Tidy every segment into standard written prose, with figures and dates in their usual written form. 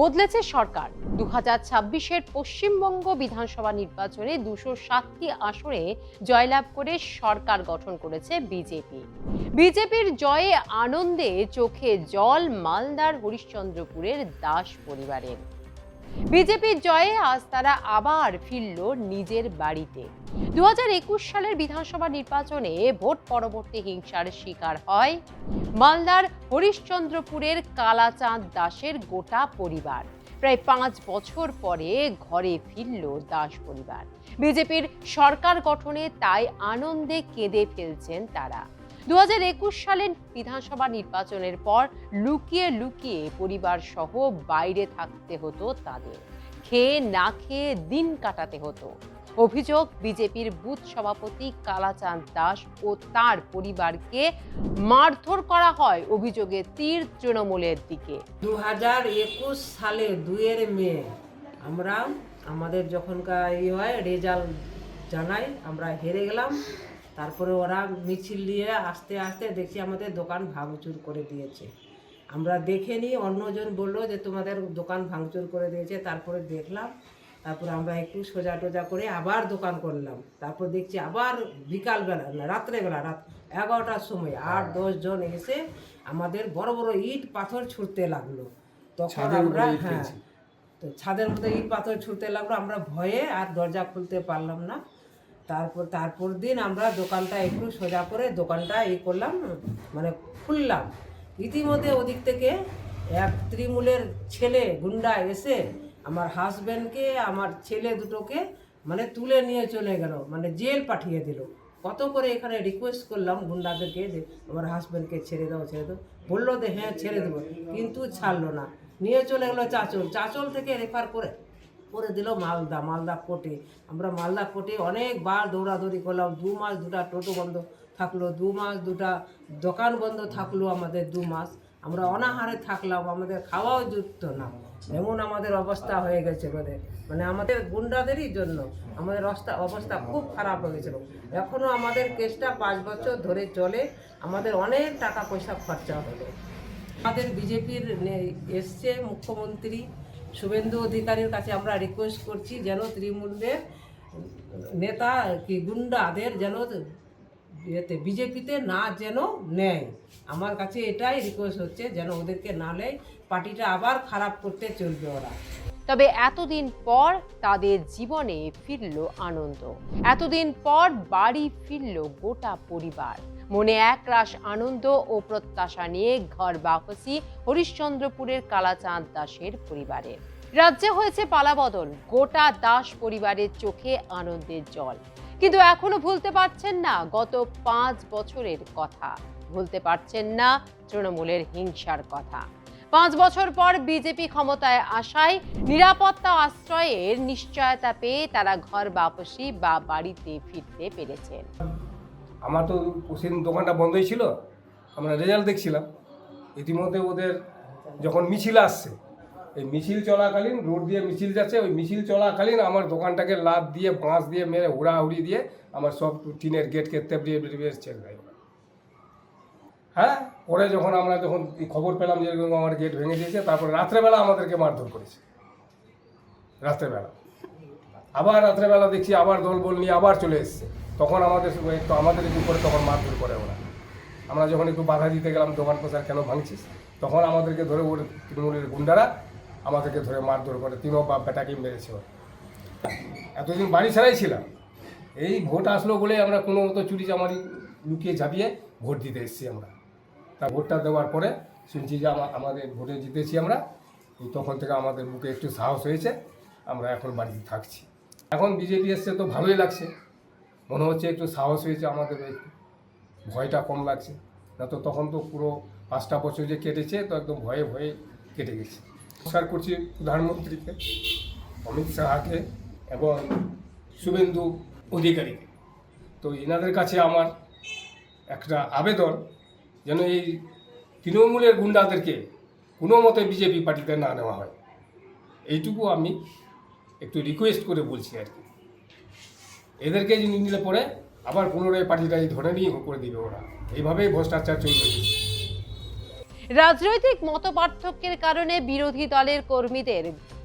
বদলেছে সরকার। 2026-এর পশ্চিমবঙ্গ বিধানসভা নির্বাচনে 207টি আসনে জয়লাভ করে সরকার গঠন করেছে বিজেপি। বিজেপির জয়ে আনন্দে চোখে জল মালদার হরিশ্চন্দ্রপুরের দাস পরিবারের। বিজেপির জয়ে আজ তারা আবার ফিরল নিজের বাড়িতে। 2021 সালের বিধানসভা নির্বাচনে ভোট পরবর্তী হিংসার শিকার হয় মালদার হরিশ্চন্দ্রপুরের কালাচাঁদ দাসের গোটা পরিবার। প্রায় 5 বছর পরে ঘরে ফিরল দাস পরিবার। বিজেপির সরকার গঠনে তাই আনন্দে কেঁদে ফেলছেন তারা। 2021 সালের বিধানসভা নির্বাচনের পর লুকিয়ে লুকিয়ে পরিবার সহ বাইরে থাকতে হতো তাদের। খেয়ে না খেয়ে দিন কাটাতে হতো। অভিযোগ, বিজেপির বুথ সভাপতি কালাচাঁদ দাস ও তার পরিবারকে মারধর করা হয়। অভিযোগে তীর তৃণমূলের দিকে। 2021 সালে 2 মে আমরা আমাদের যখনকার হয় রেজাল্ট জানাই, আমরা হেরে গেলাম। তারপরে ওরা মিছিল নিয়ে আস্তে আস্তে দেখছি আমাদের দোকান ভাঙচুর করে দিয়েছে। আমরা দেখে নিই, অন্যজন বললো যে তোমাদের দোকান ভাঙচুর করে দিয়েছে। তারপরে দেখলাম, তারপরে আমরা একটু সোজা টোজা করে আবার দোকান করলাম। তারপর দেখছি আবার বিকালবেলা না রাত্রেবেলা, রাত 11টার সময় 8-10 জন এসে আমাদের বড় বড় ইট পাথর ছুঁড়তে লাগলো। তখন আমরা তো ছাদের মধ্যে ইট পাথর ছুঁড়তে লাগলো। আমরা ভয়ে আর দরজা খুলতে পারলাম না। তারপর দিন আমরা দোকানটা একটু সোজা করে দোকানটা করলাম, মানে খুললাম। ইতিমধ্যে ওদিক থেকে এক তৃণমূলের ছেলে গুন্ডা এসে আমার হাজব্যান্ডকে, আমার ছেলে দুটোকে মানে তুলে নিয়ে চলে গেল, মানে জেল পাঠিয়ে দিল। কত করে এখানে রিকোয়েস্ট করলাম গুন্ডাদেরকে যে আমার হাজব্যান্ডকে ছেড়ে দাও, ছেড়ে দাও। বললো যে হ্যাঁ ছেড়ে দেবো, কিন্তু ছাড়লো না। নিয়ে চলে গেলো চাঁচল থেকে রেফার করে দিল মালদা কোর্টে। আমরা মালদা কোর্টে অনেকবার দৌড়াদৌড়ি করলাম। 2 মাস 2টা টোটো বন্ধ থাকলো, 2 মাস 2টা দোকান বন্ধ থাকলো, আমাদের 2 মাস আমরা অনাহারে থাকলাম। আমাদের খাওয়াও জুটতো না, এমন আমাদের অবস্থা হয়ে গেছে। মানে আমাদের গুন্ডাদেরই জন্য আমাদের অবস্থা খুব খারাপ হয়ে গেছিলো। এখনও আমাদের কেসটা 5 বছর ধরে চলে, আমাদের অনেক টাকা পয়সা খরচা হলো। আমাদের বিজেপির এসছে মুখ্যমন্ত্রী শুভেন্দু অধিকারীর কাছে আমরা রিকোয়েস্ট করছি যেন তৃণমূলের নেতা কি গুন্ডাদের যেন বিজেপিতে না যেন নেয়। আমার কাছে এটাই রিকোয়েস্ট হচ্ছে, যেন ওদেরকে না নেয়। পার্টিটা আবার খারাপ করতে চলবে ওরা। তবে এতদিন পর তাদের জীবনে ফিরল আনন্দ। এতদিন পর বাড়ি ফিরল গোটা পরিবার। মনে একরাশ আনন্দ ও প্রত্যাশা নিয়ে ঘর বাপসি হরিশ্চন্দ্রপুরের কালাচাঁদ দাসের পরিবারের। রাজ্যে হয়েছে পালাবদল, গোটা দাস পরিবারের চোখে আনন্দের জল। কিন্তু এখনো ভুলতে পারছেন না গত 5 বছরের কথা, ভুলতে পারছেন না তৃণমূলের হিংসার কথা। 5 বছর পর বিজেপি ক্ষমতায় আসায় নিরাপত্তা আশ্রয়ের নিশ্চয়তা পেয়ে তারা ঘর বাপসি বা বাড়িতে ফিরতে পেরেছেন। আমার তো সেদিন দোকানটা বন্ধই ছিল, আমরা রেজাল্ট দেখছিলাম। ইতিমধ্যে ওদের যখন মিছিল আসছে, এই মিছিল চলাকালীন রোড দিয়ে মিছিল যাচ্ছে, ওই মিছিল চলাকালীন আমার দোকানটাকে লাত দিয়ে বাঁশ দিয়ে মেরে হুড়াহুড়ি দিয়ে আমার সব টিনের গেটকে তেপড়িয়ে বেরিয়ে এসছে। হ্যাঁ, পরে আমরা যখন খবর পেলাম যে এরকম আমার গেট ভেঙে দিয়েছে, তারপরে রাত্রেবেলা আমাদেরকে মারধর করেছে। রাত্রেবেলা দেখছি আবার দলবল নিয়ে আবার চলে এসছে। তখন আমাদের উপরে তখন মারধর করে ওরা। আমরা যখন একটু বাধা দিতে গেলাম, দোকান প্রচার কেন ভাঙছিস, তখন আমাদেরকে ধরে ওর তৃণমূলের গুন্ডারা আমাদেরকে ধরে মারধর করে। 3 বাপ বেটাকে মেরেছে। এতদিন বাড়ি ছাড়াই ছিলাম, এই ভোট আসলো বলে আমরা কোনো মতো চুরি চামারি লুকিয়ে ঝাঁপিয়ে ভোট দিতে এসেছি আমরা। তা ভোটটা দেওয়ার পরে শুনছি যে আমাদের ভোটে জিতেছি আমরা। তখন থেকে আমাদের বুকে একটু সাহস হয়েছে, আমরা এখন বাড়িতে থাকছি। এখন বিজেপি এসছে তো ভালোই লাগছে, মনে হচ্ছে একটু সাহস হয়েছে, আমাদের ভয়টা কম লাগছে। না তো তখন তো পুরো 5টা বছর যে কেটেছে, তো একদম ভয়ে ভয়ে কেটে গেছে। নমস্কার করছি প্রধানমন্ত্রীকে, অমিত শাহকে এবং শুভেন্দু অধিকারীকে। তো এনাদের কাছে আমার একটা আবেদন, যেন এই তৃণমূলের গুন্ডাদেরকে কোনো মতে বিজেপি পার্টিতে না নেওয়া হয়, এইটুকু আমি একটু রিকোয়েস্ট করে বলছি আর কি। এদেরকে যদি নিলে পরে আবার পুনরায় পার্টিটাই ধরে নিয়ে করে দিবে ওরা। এইভাবেই ভ্রষ্টাচার চলবে। রাজনৈতিক মতপার্থক্যের কারণে বিরোধী দলের কর্মীদের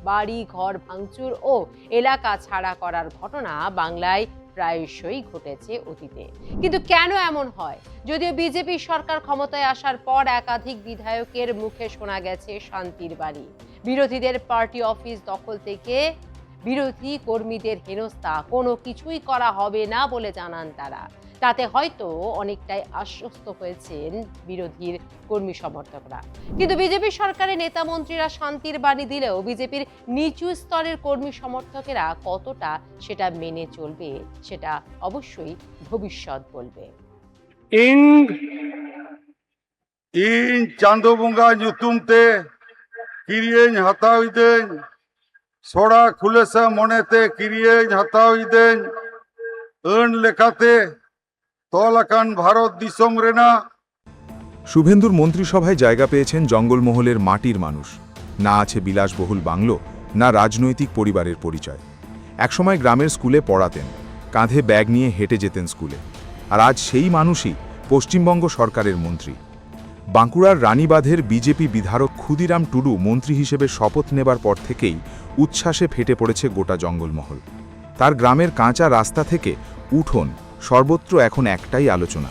বাড়ি ঘর ভাঙচুর ও এলাকা ছাড়া করার ঘটনা বাংলায় প্রায়শই ঘটেছে অতীতে। কিন্তু কেন এমন হয়? যদিও বিজেপি সরকার ক্ষমতায় আসার পর একাধিক বিধায়কের মুখে শোনা গেছে শান্তির বাণী। বিরোধীদের পার্টি অফিস দখল থেকে বিরোধী কর্মীদের হেনস্থা কোনো কিছুই করা হবে না বলে জানান তারা। তাতে হয়তো অনেকটাই আশ্বস্ত হয়েছেন বিরোধীর কর্মী সমর্থকরা। কিন্তু বিজেপি সরকারের নেতা মন্ত্রীরা শান্তির বাণী দিলেও বিজেপির নিচু স্তরের কর্মী সমর্থকেরা কতটা সেটা মেনে চলবে সেটা অবশ্যই ভবিষ্যৎ বলবে। in Chandobunga nyutumte kirien hatawiden sora khulesa monete kirien hatawiden earn lekate তলাকান Bharat Disham রেনা। শুভেন্দুর মন্ত্রিসভায় জায়গা পেয়েছেন জঙ্গলমহলের মাটির মানুষ। না আছে বিলাসবহুল বাংলো, না রাজনৈতিক পরিবারের পরিচয়। একসময় গ্রামের স্কুলে পড়াতেন, কাঁধে ব্যাগ নিয়ে হেঁটে যেতেন স্কুলে। আর আজ সেই মানুষই পশ্চিমবঙ্গ সরকারের মন্ত্রী। বাঁকুড়ার রানীবাঁধের বিজেপি বিধায়ক ক্ষুদিরাম টুডু মন্ত্রী হিসেবে শপথ নেবার পর থেকেই উচ্ছ্বাসে ফেটে পড়েছে গোটা জঙ্গলমহল। তার গ্রামের কাঁচা রাস্তা থেকে উঠোন সর্বত্র এখন একটাই আলোচনা,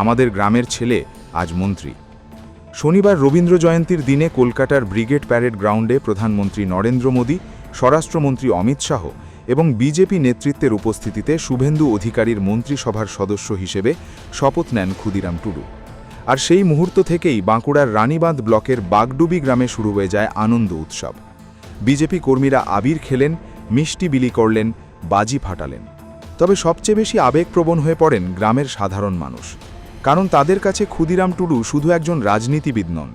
আমাদের গ্রামের ছেলে আজ মন্ত্রী। শনিবার রবীন্দ্র জয়ন্তীর দিনে কলকাতার ব্রিগেড প্যারেড গ্রাউন্ডে প্রধানমন্ত্রী নরেন্দ্র মোদী, স্বরাষ্ট্রমন্ত্রী অমিত শাহ এবং বিজেপি নেতৃত্বের উপস্থিতিতে শুভেন্দু অধিকারীর মন্ত্রিসভার সদস্য হিসেবে শপথ নেন ক্ষুদিরাম টুডু। আর সেই মুহূর্ত থেকেই বাঁকুড়ার রানীবাঁধ ব্লকের বাগডুবি গ্রামে শুরু হয়ে যায় আনন্দ উৎসব। বিজেপি কর্মীরা আবির খেলেন, মিষ্টি বিলি করলেন, বাজি ফাটালেন। তবে সবচেয়ে বেশি আবেগপ্রবণ হয়ে পড়েন গ্রামের সাধারণ মানুষ। কারণ তাদের কাছে ক্ষুদিরাম টুডু শুধু একজন রাজনীতিবিদ নন,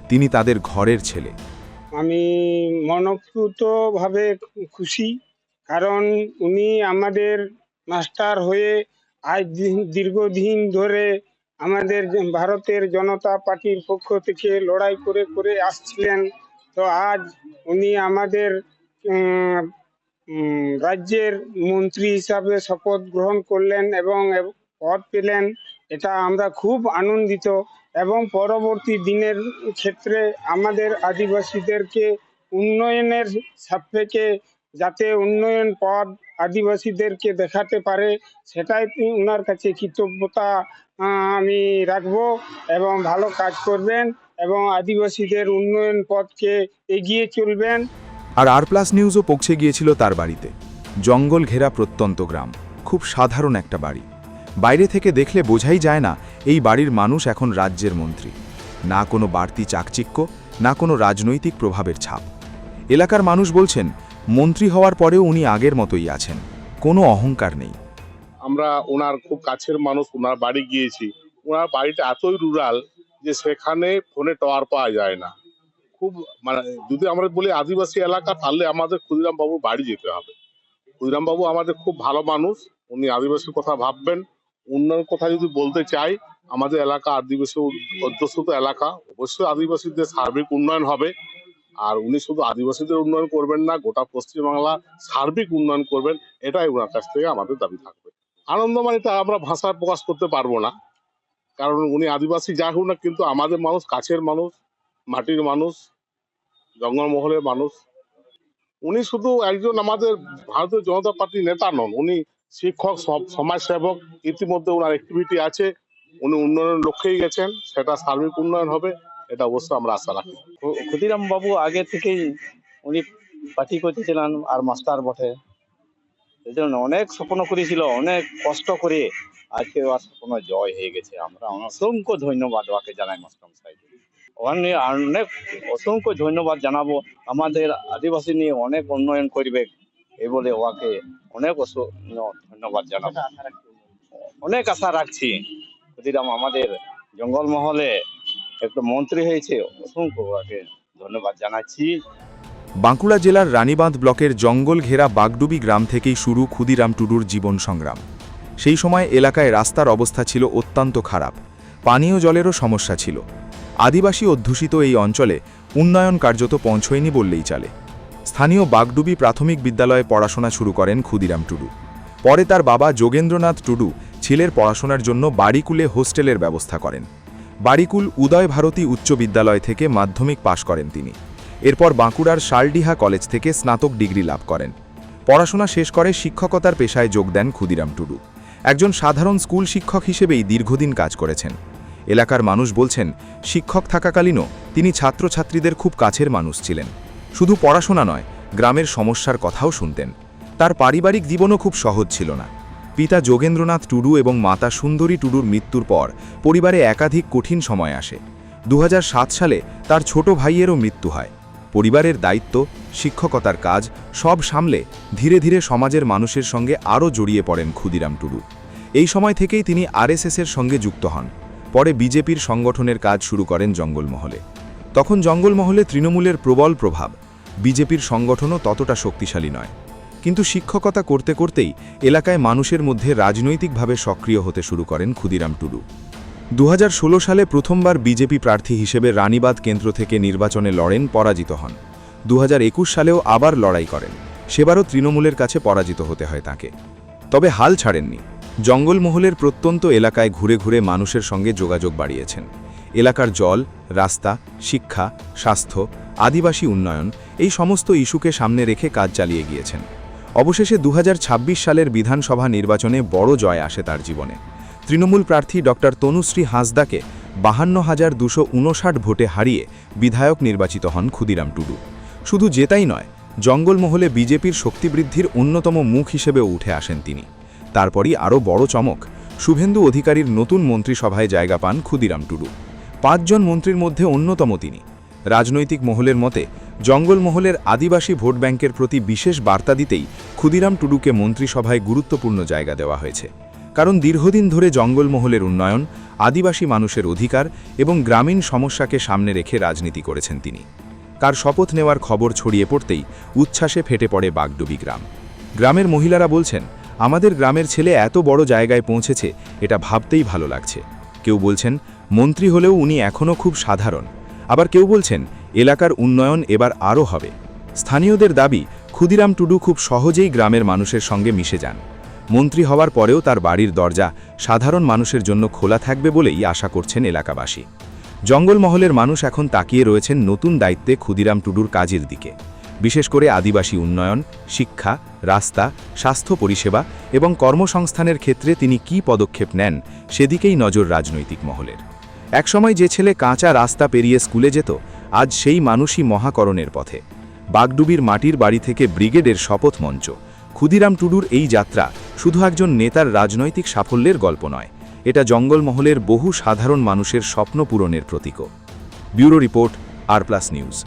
তিনি তাদের ঘরের ছেলে। আমি মনঃপূতভাবে খুশি, কারণ উনি আমাদের মাস্টার হয়ে আজ দীর্ঘদিন ধরে আমাদের ভারতের জনতা পার্টির পক্ষ থেকে লড়াই করে করে আসছিলেন। তো আজ উনি আমাদের রাজ্যের মন্ত্রী হিসাবে শপথ গ্রহণ করলেন এবং পদ পেলেন। এটা আমরা খুব আনন্দিত এবং পরবর্তী দিনের ক্ষেত্রে আমাদের আদিবাসীদেরকে উন্নয়নের সাপেক্ষে যাতে উন্নয়ন পদ আদিবাসীদেরকে দেখাতে পারে, সেটাই ওনার কাছে কৃতজ্ঞতা আমি রাখবো এবং ভালো কাজ করবেন এবং আদিবাসীদের উন্নয়ন পথকে এগিয়ে চলবেন। আর আর+ নিউজও পৌঁছে গিয়েছিল তার বাড়িতে। জঙ্গল ঘেরা প্রত্যন্ত গ্রাম, খুব সাধারণ একটা বাড়ি। বাইরে থেকে দেখলে বোঝাই যায় না এই বাড়ির মানুষ এখন রাজ্যের মন্ত্রী। না কোনো বাড়তি চাকচিক্য, না কোনো রাজনৈতিক প্রভাবের ছাপ। এলাকার মানুষ বলছেন মন্ত্রী হওয়ার পরেও উনি আগের মতোই আছেন, কোনো অহংকার নেই। আমরা ওনার খুব কাছের মানুষ, ওনার বাড়ি গিয়েছি। ওনার বাড়িটা এতই রুরাল যে সেখানে ফোনে টাওয়ার পাওয়া যায় না। খুব মানে যদি আমরা বলি আদিবাসী এলাকা, তাহলে আমাদের ক্ষুদিরাম বাবুর বাড়ি যেতে হবে। ক্ষুদিরাম বাবু আমাদের খুব ভালো মানুষ, উনি আদিবাসীর কথা ভাববেন। উন্নয়নের কথা যদি বলতে চাই, আমাদের এলাকা আদিবাসী অধ্যুষিত এলাকা, অবশ্যই আদিবাসীদের সার্বিক উন্নয়ন হবে। আর উনি শুধু আদিবাসীদের উন্নয়ন করবেন না, গোটা পশ্চিমবাংলা সার্বিক উন্নয়ন করবেন, এটাই ওনার কাছ থেকে আমাদের দাবি থাকবে। আনন্দ মানে তা আমরা ভাষায় প্রকাশ করতে পারবো না, কারণ উনি আদিবাসী যা হোক না, কিন্তু আমাদের মানুষ, কাছের মানুষ, মাটির মানুষ, জঙ্গলমহলের মানুষ। উনি শুধু একজন আমাদের ভারতীয় জনতা পার্টির নেতা নন, উনি শিক্ষক, সমাজসেবক। ইতিমধ্যে ওনার অ্যাক্টিভিটি আছে, উনি উন্নয়নের লক্ষ্যেই গেছেন, সেটা সার্বিক উন্নয়ন হবে, এটা অবশ্যই আমরা আশা রাখি। ক্ষুদিরাম বাবু আগে থেকেই উনি পার্টি করতেছিলেন আর মাস্টার বটে, এই জন্য অনেক স্বপ্ন করেছিল, অনেক কষ্ট করে আজকে ওর স্বপ্ন জয় হয়ে গেছে। আমরা অসংখ্য ধন্যবাদ ওকে জানাই মাস্টার সাহেব। ওখানে অনেক অসংখ্য ধন্যবাদ জানাবো, আমাদের আদিবাসী নিয়ে অনেক উন্নয়ন করবে এই বলে ওকে অনেক ধন্যবাদ জানাবো। অনেক আশা রাখছি ক্ষুদিরাম আমাদের জঙ্গলমহলে একটু মন্ত্রী হয়েছে, অসংখ্য ওকে ধন্যবাদ জানাচ্ছি। বাঁকুড়া জেলার রানীবাঁধ ব্লকের জঙ্গল ঘেরা বাগডুবি গ্রাম থেকেই শুরু ক্ষুদিরাম টুডুর জীবন সংগ্রাম। সেই সময় এলাকায় রাস্তার অবস্থা ছিল অত্যন্ত খারাপ, পানীয় জলেরও সমস্যা ছিল। আদিবাসী অধ্যুষিত এই অঞ্চলে উন্নয়ন কার্যত পৌঁছয়নি বললেই চলে। স্থানীয় বাগডুবি প্রাথমিক বিদ্যালয়ে পড়াশোনা শুরু করেন ক্ষুদিরাম টুডু। পরে তার বাবা যোগেন্দ্রনাথ টুডু ছেলের পড়াশোনার জন্য বাড়িকুলে হোস্টেলের ব্যবস্থা করেন। বাড়িকুল উদয় ভারতী উচ্চ বিদ্যালয় থেকে মাধ্যমিক পাশ করেন তিনি। এরপর বাঁকুড়ার শালডিহা কলেজ থেকে স্নাতক ডিগ্রি লাভ করেন। পড়াশোনা শেষ করে শিক্ষকতার পেশায় যোগ দেন ক্ষুদিরাম টুডু। একজন সাধারণ স্কুল শিক্ষক হিসেবেই দীর্ঘদিন কাজ করেছেন। এলাকার মানুষ বলছেন, শিক্ষক থাকাকালীনও তিনি ছাত্রছাত্রীদের খুব কাছের মানুষ ছিলেন। শুধু পড়াশোনা নয়, গ্রামের সমস্যার কথাও শুনতেন। তার পারিবারিক জীবনও খুব সহজ ছিল না। পিতা যোগেন্দ্রনাথ টুডু এবং মাতা সুন্দরী টুডুর মৃত্যুর পর পরিবারে একাধিক কঠিন সময় আসে। 2007 সালে তার ছোট ভাইয়েরও মৃত্যু হয়। পরিবারের দায়িত্ব, শিক্ষকতার কাজ সব সামলে ধীরে ধীরে সমাজের মানুষের সঙ্গে আরও জড়িয়ে পড়েন ক্ষুদিরাম টুডু। এই সময় থেকেই তিনি আরএসএসের সঙ্গে যুক্ত হন। পরে বিজেপির সংগঠনের কাজ শুরু করেন জঙ্গলমহলে। তখন জঙ্গলমহলে তৃণমূলের প্রবল প্রভাব, বিজেপির সংগঠনও ততটা শক্তিশালী নয়। কিন্তু শিক্ষকতা করতে করতেই এলাকায় মানুষের মধ্যে রাজনৈতিকভাবে সক্রিয় হতে শুরু করেন ক্ষুদিরাম টুডু। 2016 সালে প্রথমবার বিজেপি প্রার্থী হিসেবে রানীবাঁধ কেন্দ্র থেকে নির্বাচনে লড়েন, পরাজিত হন। 2021 সালেও আবার লড়াই করেন, সেবারও তৃণমূলের কাছে পরাজিত হতে হয় তাঁকে। তবে হাল ছাড়েননি। জঙ্গলমহলের প্রত্যন্ত এলাকায় ঘুরে ঘুরে মানুষের সঙ্গে যোগাযোগ বাড়িয়েছেন। এলাকার জল, রাস্তা, শিক্ষা, স্বাস্থ্য, আদিবাসী উন্নয়ন এই সমস্ত ইস্যুকে সামনে রেখে কাজ চালিয়ে গিয়েছেন। অবশেষে 2026 সালের বিধানসভা নির্বাচনে বড় জয় আসে তার জীবনে। তৃণমূল প্রার্থী ডক্টর তনুশ্রী হাঁসদাকে 52,259 ভোটে হারিয়ে বিধায়ক নির্বাচিত হন ক্ষুদিরাম টুডু। শুধু জেতাই নয়, জঙ্গলমহলে বিজেপির শক্তিবৃদ্ধির অন্যতম মুখ হিসেবেও উঠে আসেন তিনি। তারপরই আরও বড় চমক, শুভেন্দু অধিকারীর নতুন মন্ত্রিসভায় জায়গা পান ক্ষুদিরাম টুডু। 5 জন মন্ত্রীর মধ্যে অন্যতম তিনি। রাজনৈতিক মহলের মতে জঙ্গলমহলের আদিবাসী ভোট ব্যাংকের প্রতি বিশেষ বার্তা দিতেই ক্ষুদিরাম টুডুকে মন্ত্রিসভায় গুরুত্বপূর্ণ জায়গা দেওয়া হয়েছে। কারণ দীর্ঘদিন ধরে জঙ্গলমহলের উন্নয়ন, আদিবাসী মানুষের অধিকার এবং গ্রামীণ সমস্যাকে সামনে রেখে রাজনীতি করেছেন তিনি। কার শপথ নেওয়ার খবর ছড়িয়ে পড়তেই উচ্ছ্বাসে ফেটে পড়ে বাগডুবি গ্রাম। গ্রামের মহিলারা বলছেন, আমাদের গ্রামের ছেলে এত বড় জায়গায় পৌঁছেছে, এটা ভাবতেই ভালো লাগছে। কেউ বলছেন, মন্ত্রী হলেও উনি এখনও খুব সাধারণ। আবার কেউ বলছেন, এলাকার উন্নয়ন এবার আরও হবে। স্থানীয়দের দাবি, ক্ষুদিরাম টুডু খুব সহজেই গ্রামের মানুষের সঙ্গে মিশে যান। মন্ত্রী হওয়ার পরেও তার বাড়ির দরজা সাধারণ মানুষের জন্য খোলা থাকবে বলেই আশা করছেন এলাকাবাসী। জঙ্গলমহলের মানুষ এখন তাকিয়ে রয়েছেন নতুন দায়িত্বে ক্ষুদিরাম টুডুর কাজের দিকে, বিশেষ করে আদিবাসী উন্নয়ন, শিক্ষা, রাস্তা, স্বাস্থ্য পরিষেবা এবং কর্মসংস্থানের ক্ষেত্রে তিনি কী পদক্ষেপ নেন সেদিকেই নজর রাজনৈতিক মহলের। একসময় যে ছেলে কাঁচা রাস্তা পেরিয়ে স্কুলে যেত, আজ সেই মানুষই মহাকরণের পথে। বাগডুবির মাটির বাড়ি থেকে ব্রিগেডের শপথ মঞ্চ। ক্ষুদিরাম টুডুর এই যাত্রা শুধু একজন নেতার রাজনৈতিক সাফল্যের গল্প নয়, এটা জঙ্গলমহলের বহু সাধারণ মানুষের স্বপ্ন পূরণের প্রতীকও। ব্যুরো রিপোর্ট, আর প্লাস নিউজ।